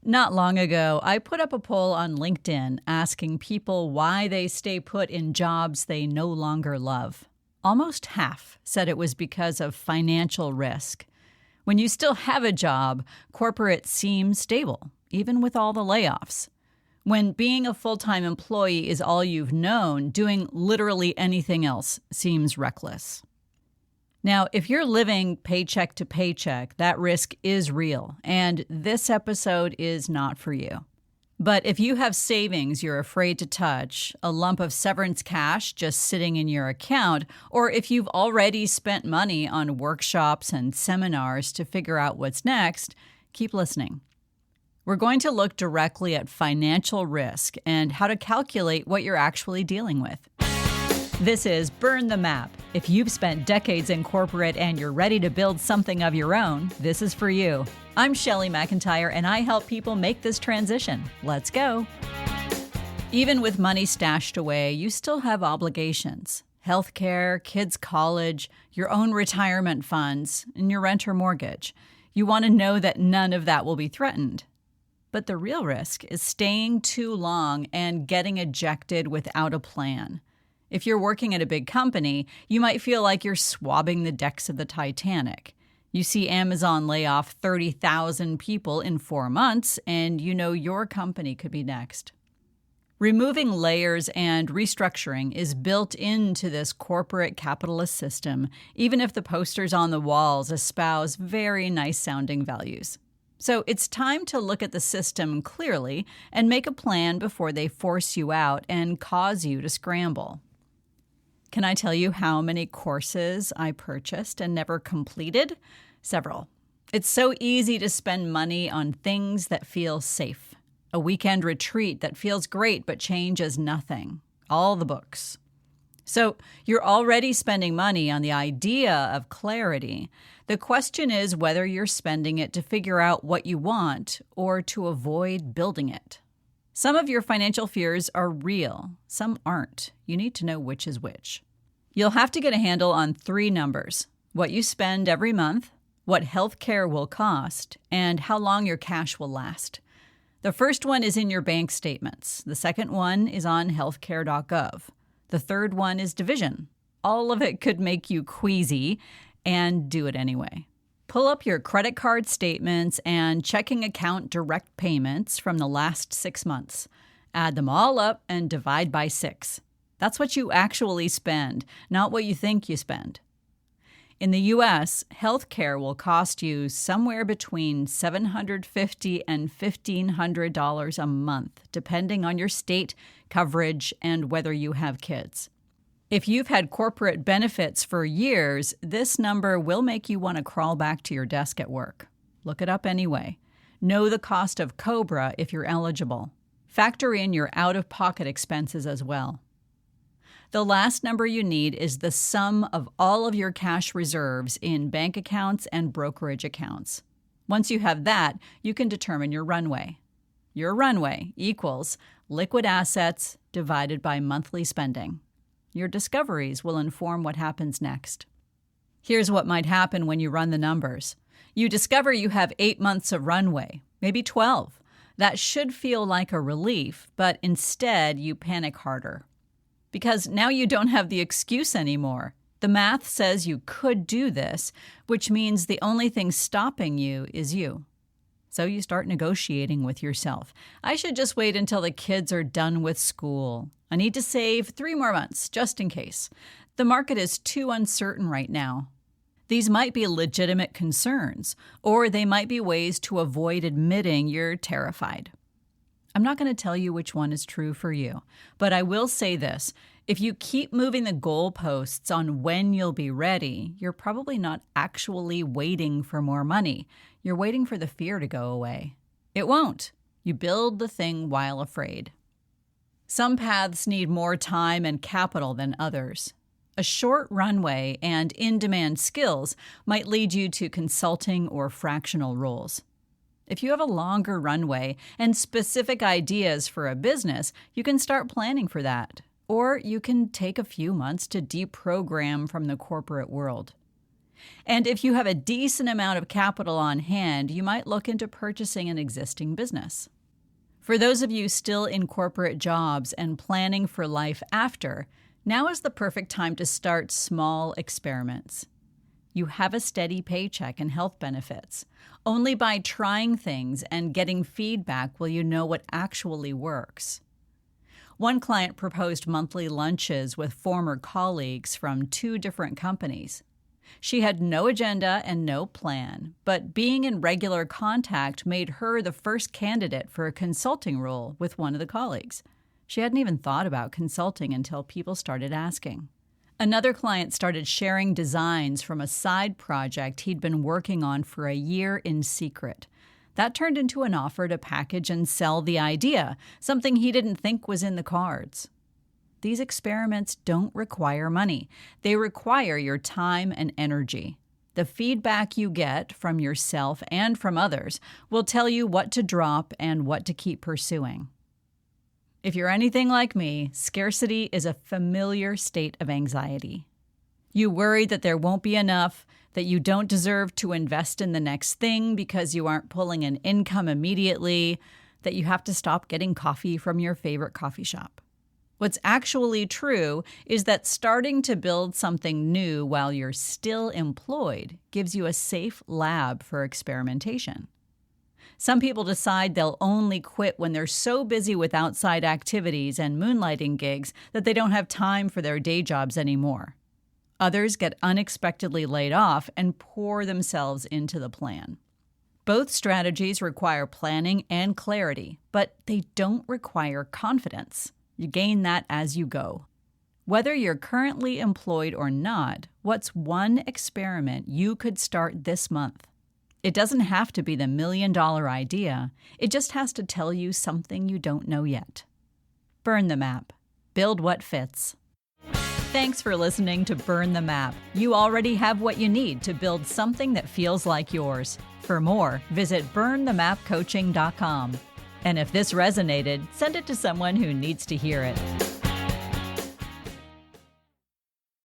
Not long ago, I put up a poll on LinkedIn asking people why they stay put in jobs they no longer love. Almost half said it was because of financial risk. When you still have a job, corporate seems stable, even with all the layoffs. When being a full-time employee is all you've known, doing literally anything else seems reckless. Now, if you're living paycheck to paycheck, that risk is real, and this episode is not for you. But if you have savings you're afraid to touch, a lump of severance cash just sitting in your account, or if you've already spent money on workshops and seminars to figure out what's next, keep listening. We're going to look directly at financial risk and how to calculate what you're actually dealing with. This is Burn the Map. If you've spent decades in corporate and you're ready to build something of your own, this is for you. I'm Shelley McIntyre, and I help people make this transition. Let's go. Even with money stashed away, you still have obligations. Healthcare, kids' college, your own retirement funds, and your rent or mortgage. You want to know that none of that will be threatened. But the real risk is staying too long and getting ejected without a plan. If you're working at a big company, you might feel like you're swabbing the decks of the Titanic. You see Amazon lay off 30,000 people in 4 months, and you know your company could be next. Removing layers and restructuring is built into this corporate capitalist system, even if the posters on the walls espouse very nice-sounding values. So it's time to look at the system clearly and make a plan before they force you out and cause you to scramble. Can I tell you how many courses I purchased and never completed? Several. It's so easy to spend money on things that feel safe. A weekend retreat that feels great but changes nothing. All the books. So you're already spending money on the idea of clarity. The question is whether you're spending it to figure out what you want or to avoid building it. Some of your financial fears are real. Some aren't. You need to know which is which. You'll have to get a handle on 3 numbers: what you spend every month, what healthcare will cost, and how long your cash will last. The first one is in your bank statements. The second one is on healthcare.gov. The third one is division. All of it could make you queasy, and do it anyway. Pull up your credit card statements and checking account direct payments from the last 6 months. Add them all up and divide by 6. That's what you actually spend, not what you think you spend. In the U.S., healthcare will cost you somewhere between $750 and $1,500 a month, depending on your state, coverage, and whether you have kids. If you've had corporate benefits for years, this number will make you want to crawl back to your desk at work. Look it up anyway. Know the cost of COBRA if you're eligible. Factor in your out-of-pocket expenses as well. The last number you need is the sum of all of your cash reserves in bank accounts and brokerage accounts. Once you have that, you can determine your runway. Your runway equals liquid assets divided by monthly spending. Your discoveries will inform what happens next. Here's what might happen when you run the numbers. You discover you have 8 months of runway, maybe 12. That should feel like a relief, but instead you panic harder. Because now you don't have the excuse anymore. The math says you could do this, which means the only thing stopping you is you. So you start negotiating with yourself. I should just wait until the kids are done with school. I need to save 3 more months, just in case. The market is too uncertain right now. These might be legitimate concerns, or they might be ways to avoid admitting you're terrified. I'm not going to tell you which one is true for you, but I will say this. If you keep moving the goalposts on when you'll be ready, you're probably not actually waiting for more money. You're waiting for the fear to go away. It won't. You build the thing while afraid. Some paths need more time and capital than others. A short runway and in-demand skills might lead you to consulting or fractional roles. If you have a longer runway and specific ideas for a business, you can start planning for that. Or you can take a few months to deprogram from the corporate world. And if you have a decent amount of capital on hand, you might look into purchasing an existing business. For those of you still in corporate jobs and planning for life after, now is the perfect time to start small experiments. You have a steady paycheck and health benefits. Only by trying things and getting feedback will you know what actually works. One client proposed monthly lunches with former colleagues from 2 different companies. She had no agenda and no plan, but being in regular contact made her the first candidate for a consulting role with one of the colleagues. She hadn't even thought about consulting until people started asking. Another client started sharing designs from a side project he'd been working on for a year in secret. That turned into an offer to package and sell the idea, something he didn't think was in the cards. These experiments don't require money. They require your time and energy. The feedback you get from yourself and from others will tell you what to drop and what to keep pursuing. If you're anything like me, scarcity is a familiar state of anxiety. You worry that there won't be enough, that you don't deserve to invest in the next thing because you aren't pulling an income immediately, that you have to stop getting coffee from your favorite coffee shop. What's actually true is that starting to build something new while you're still employed gives you a safe lab for experimentation. Some people decide they'll only quit when they're so busy with outside activities and moonlighting gigs that they don't have time for their day jobs anymore. Others get unexpectedly laid off and pour themselves into the plan. Both strategies require planning and clarity, but they don't require confidence. You gain that as you go. Whether you're currently employed or not, what's one experiment you could start this month? It doesn't have to be the $1 million idea. It just has to tell you something you don't know yet. Burn the map. Build what fits. Thanks for listening to Burn the Map. You already have what you need to build something that feels like yours. For more, visit burnthemapcoaching.com. And if this resonated, send it to someone who needs to hear it.